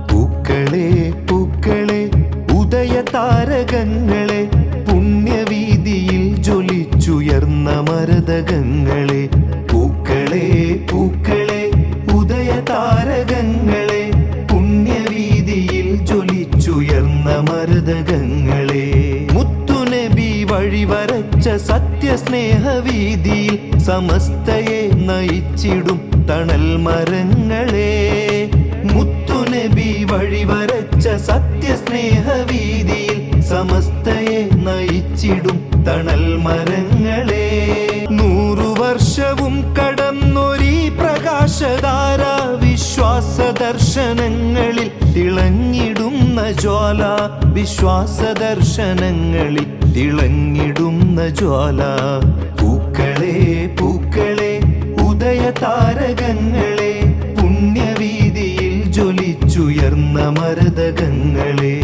പൂക്കളെ പൂക്കളെ ഉദയതാരകങ്ങളെ പുണ്യവീതിയിൽ ജ്വലിച്ചുയർന്ന മരതകങ്ങളെ പൂക്കളെ പൂക്കളെ ഉദയതാരകങ്ങളെ പുണ്യവീതിയിൽ ജ്വലിച്ചുയർന്ന മരതകങ്ങളെ മുത്തുനബി വഴിവരച്ച സത്യസ്നേഹവീതിയിൽ സമസ്തയെ നയിച്ചിടും തണൽ മരങ്ങളെ മുത്തുനബി വഴിവരച്ച സത്യസ്നേഹവീതിയിൽ സമസ്തയെ നയിച്ചിടും തണൽ മരങ്ങളെ 100 വർഷവും കടന്നൊരീ പ്രകാശധാര വിശ്വാസ ദർശനങ്ങളിൽ തിളങ്ങിടുന്ന ജ്വാല വിശ്വാസ ദർശനങ്ങളിൽ തിളങ്ങിടുന്ന ജ്വാല പൂക്കളെ പൂക്കളെ ഉദയതാരകങ്ങളെ പുണ്യവീതിയിൽ ജ്വലിച്ചുയർന്ന മരതകങ്ങളെ